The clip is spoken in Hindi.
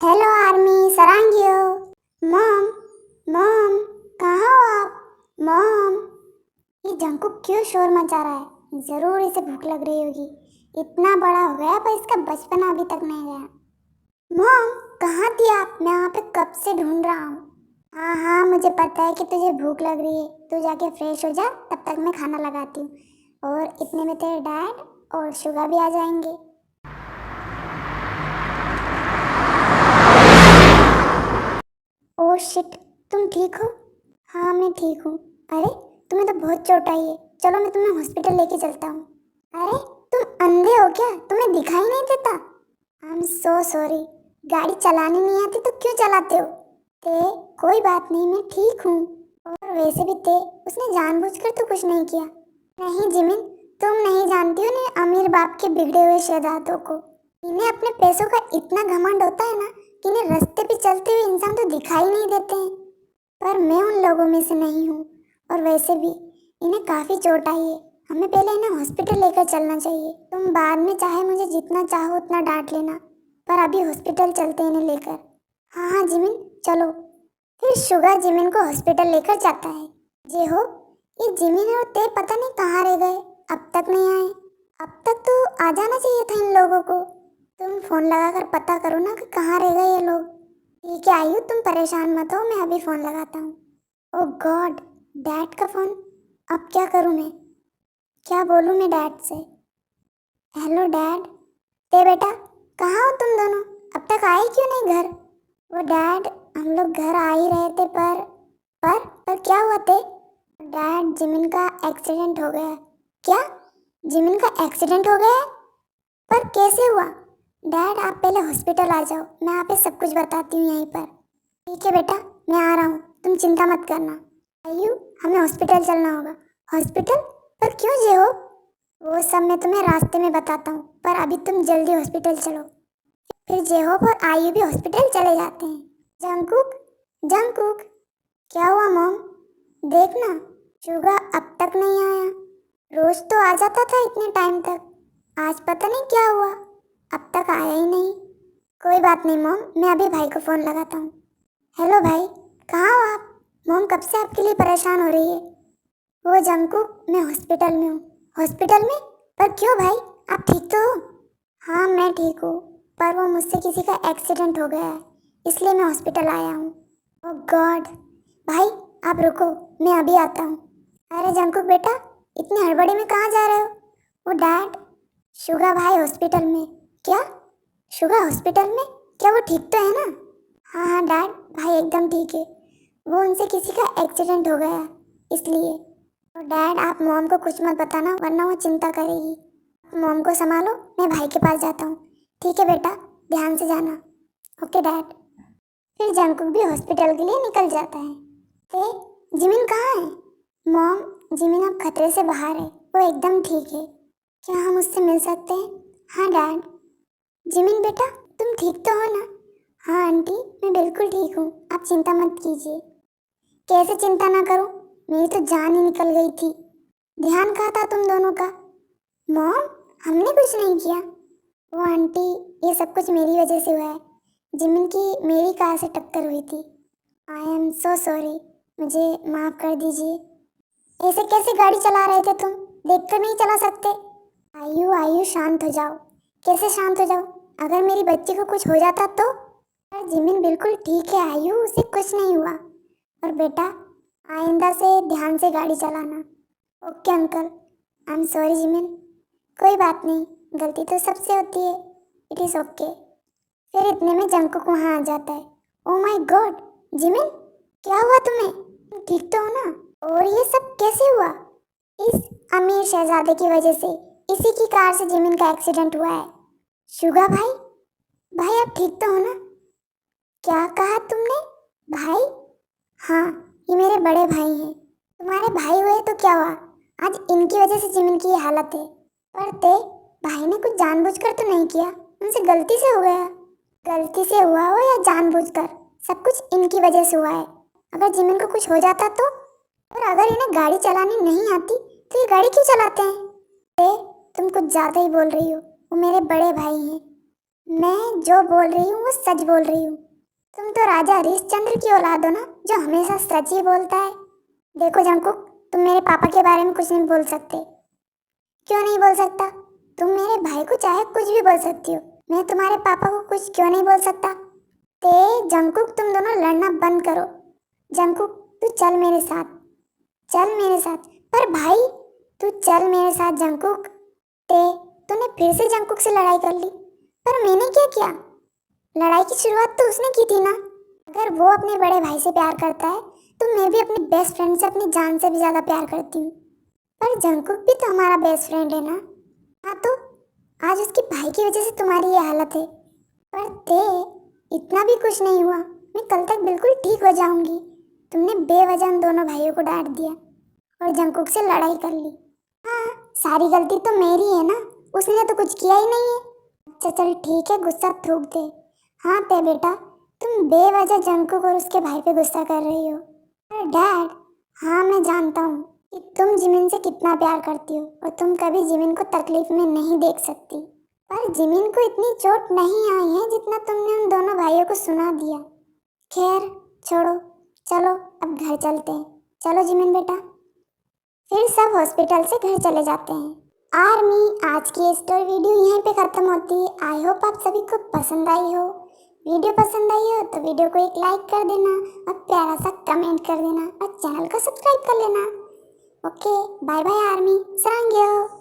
हेलो आर्मी सरांगियो। मॉम मॉम, कहाँ हो आप? मॉम, ये जंकुक क्यों शोर मचा रहा है? जरूर इसे भूख लग रही होगी। इतना बड़ा हो गया पर इसका बचपना अभी तक नहीं गया। मॉम, कहाँ थी आप? मैं वहाँ पे कब से ढूंढ रहा हूँ। हाँ हाँ, मुझे पता है कि तुझे भूख लग रही है। तू जाके फ्रेश हो जा, तब तक मैं खाना लगाती हूँ। और इतने में तेरे डैड और शुगा भी आ जाएंगे। ओह शिट, तुम ठीक हो? हाँ मैं ठीक हूँ। अरे, तुम्हें तो बहुत चोट आई है। चलो मैं तुम्हें हॉस्पिटल लेके चलता हूँ। अरे, तुम अंधे हो क्या? तुम्हें दिखाई नहीं देता? I am so sorry. गाड़ी चलानी नहीं आती तो क्यों चलाते हो? ते, कोई बात नहीं, मैं ठीक हूँ। और वैसे भी ते, उसने जानबूझकर तो कुछ नहीं किया। नहीं जिमिन, तुम नहीं जानती हो ना अमीर बाप के बिगड़े हुए शहजादों को। इन्हें अपने पैसों का इतना घमंड होता है ना कि इन्हें रास्ते पे चलते हुए इंसान तो दिखाई नहीं देते हैं। पर मैं उन लोगों में से नहीं हूँ। और वैसे भी इन्हें काफ़ी चोट आई है। हमें पहले इन्हें हॉस्पिटल लेकर चलना चाहिए। तुम बाद में चाहे मुझे जितना चाहो उतना डांट लेना, पर अभी हॉस्पिटल चलते हैं इन्हें लेकर। हाँ हाँ जिमिन, चलो। फिर शुगा जिमिन को हॉस्पिटल लेकर जाता है। जे हो, ये जिमिन और ते पता नहीं कहाँ रह गए, अब तक नहीं आए। अब तक तो आ जाना चाहिए था इन लोगों को। तुम फोन लगाकर पता करो ना कि कहाँ रह गए ये लोग। ठीक है आयु, तुम परेशान मत हो, मैं अभी फ़ोन लगाता हूँ। ओह गॉड, डैड का फ़ोन। अब क्या करूँ मैं? क्या बोलूँ मैं डैड से? Hello dad. ते बेटा, कहाँ हो तुम दोनों? अब तक आए क्यों नहीं घर? वो डैड, हम लोग घर आ ही रहे थे पर क्या हुआ थे? डैड, जिमिन का एक्सीडेंट हो गया है। क्या? जिमिन का एक्सीडेंट हो गया है? पर कैसे हुआ? डैड आप पहले हॉस्पिटल आ जाओ, मैं आप सब कुछ बताती हूँ यहीं पर। ठीक है बेटा, मैं आ रहा हूँ, तुम चिंता मत करना। आयु, हमें हॉस्पिटल चलना होगा। हॉस्पिटल? पर क्यों जे हो? वो सब मैं तुम्हें रास्ते में बताता हूँ, पर अभी तुम जल्दी हॉस्पिटल चलो। फिर जेहोप और आयु भी हॉस्पिटल चले जाते हैं। जंकुक, जंकुक, क्या हुआ मॉम? देखना, शुगा अब तक नहीं आया। रोज तो आ जाता था इतने टाइम तक, आज पता नहीं क्या हुआ, अब तक आया ही नहीं। कोई बात नहीं मॉम, मैं अभी भाई को फ़ोन लगाता हूँ। हेलो भाई, कहाँ हो आप? मॉम कब से आपके लिए परेशान हो रही है। वो जंकुक, मैं हॉस्पिटल में हूँ। हॉस्पिटल में? पर क्यों भाई, आप ठीक तो हो? हाँ मैं ठीक हूँ, पर वो मुझसे किसी का एक्सीडेंट हो गया है, इसलिए मैं हॉस्पिटल आया हूँ। ओह गॉड। भाई आप रुको, मैं अभी आता हूँ। अरे जंकुक बेटा, इतनी हड़बड़ी में कहाँ जा रहे हो? वो डैड, शुगा भाई हॉस्पिटल में। क्या? शुगा हॉस्पिटल में? क्या वो ठीक तो है ना? हाँ हाँ डैड, भाई एकदम ठीक है। वो उनसे किसी का एक्सीडेंट हो गया इसलिए। तो डैड आप मॉम को कुछ मत बताना वरना वो चिंता करेगी। मॉम को संभालो, मैं भाई के पास जाता हूँ। ठीक है बेटा, ध्यान से जाना। Okay dad. फिर जंकुक भी हॉस्पिटल के लिए निकल जाता है। जिमिन कहाँ है? मॉम, जिमिन अब खतरे से बाहर है, वो एकदम ठीक है। क्या हम उससे मिल सकते हैं? हाँ डैड। जिमिन बेटा, तुम ठीक तो हो ना? हाँ आंटी, मैं बिल्कुल ठीक हूँ, आप चिंता मत कीजिए। कैसे चिंता ना करूँ, मेरी तो जान ही निकल गई थी। ध्यान कहाँ था तुम दोनों का? मॉम, हमने कुछ नहीं किया। वो आंटी, ये सब कुछ मेरी वजह से हुआ है। जिमिन की मेरी कार से टक्कर हुई थी। आई एम सो सॉरी, मुझे माफ़ कर दीजिए। ऐसे कैसे गाड़ी चला रहे थे तुम? देख कर नहीं चला सकते? आयु आयु, शांत हो जाओ। कैसे शांत हो जाओ? अगर मेरी बच्ची को कुछ हो जाता तो? पर जिमिन बिल्कुल ठीक है आयु, उसे कुछ नहीं हुआ। और बेटा, आइंदा से ध्यान से गाड़ी चलाना। Okay uncle, I am sorry Jimin. कोई बात नहीं, गलती तो सबसे होती है, इट इज़ ओके। फिर इतने में जंकुक वहाँ आ जाता है। ओ माय गॉड, जिमिन क्या हुआ तुम्हें? तुम ठीक तो हो ना? और ये सब कैसे हुआ? इस अमीर शहजादे की वजह से, इसी की कार से जिमिन का एक्सीडेंट हुआ है। शुगा भाई, भाई आप ठीक तो हो ना? क्या कहा तुमने? भाई? हाँ, ये मेरे बड़े भाई हैं। तुम्हारे भाई हुए तो क्या हुआ? आज इनकी वजह से जिमिन की ये हालत है। पर ते, भाई ने कुछ जानबूझकर तो नहीं किया, उनसे गलती से हो गया। गलती से हुआ हो या जानबूझकर, सब कुछ इनकी वजह से हुआ है। अगर जिमिन को कुछ हो जाता तो? और अगर इन्हें गाड़ी चलानी नहीं आती तो ये गाड़ी क्यों चलाते हैं? ते, तुम कुछ ज़्यादा ही बोल रही हो, वो मेरे बड़े भाई हैं। मैं जो बोल रही हूँ वो सच बोल रही हूँ। तुम तो राजा हरिश्चंद्र की औलाद हो ना, जो हमेशा सच ही बोलता है। देखो जंकुक, तुम मेरे पापा के बारे में कुछ नहीं बोल सकते। क्यों नहीं बोल सकता? तुम मेरे भाई को चाहे कुछ भी बोल सकती हो, मैं तुम्हारे पापा को कुछ क्यों नहीं बोल सकता? ते जंकुक, तुम दोनों लड़ना बंद करो। जंकुक, तू चल मेरे साथ, चल मेरे साथ। पर भाई, तू चल मेरे साथ जंकुक। ते तूने फिर से जंकुक से लड़ाई कर ली। पर मैंने क्या किया? लड़ाई की शुरुआत तो उसने की थी ना। अगर वो अपने बड़े भाई से प्यार करता है तो मैं भी अपने बेस्ट फ्रेंड से अपनी जान से भी ज्यादा प्यार करती हूँ। पर जंकुक भी तो हमारा बेस्ट फ्रेंड है ना। हाँ तो आज उसके भाई की वजह से तुम्हारी ये हालत है। पर ते इतना भी कुछ नहीं हुआ, मैं कल तक बिल्कुल ठीक हो जाऊंगी। तुमने बेवजह उन दोनों भाइयों को डांट दिया और जंकुक से लड़ाई कर ली। हाँ, सारी गलती तो मेरी है ना, उसने तो कुछ किया ही नहीं है। अच्छा चल ठीक है, गुस्सा थूक दे। हाँ ते बेटा, तुम बेवजह जंकुक और उसके भाई पे गुस्सा कर रही हो। पर डैड, हाँ मैं जानता हूँ कि तुम जिमिन से कितना प्यार करती हो और तुम कभी जिमिन को तकलीफ में नहीं देख सकती। पर जिमिन को इतनी चोट नहीं आई है जितना तुमने उन दोनों भाइयों को सुना दिया। खैर छोड़ो, चलो अब घर चलते हैं। चलो जिमिन बेटा। फिर सब हॉस्पिटल से घर चले जाते हैं। आर्मी, आज की स्टोरी वीडियो यहीं पे खत्म होती है। आई होप आप सभी को पसंद आई हो। वीडियो पसंद आई हो तो वीडियो को एक लाइक कर देना और प्यारा सा कमेंट कर देना और चैनल को सब्सक्राइब कर लेना। Okay, bye bye army, सरांग्यो।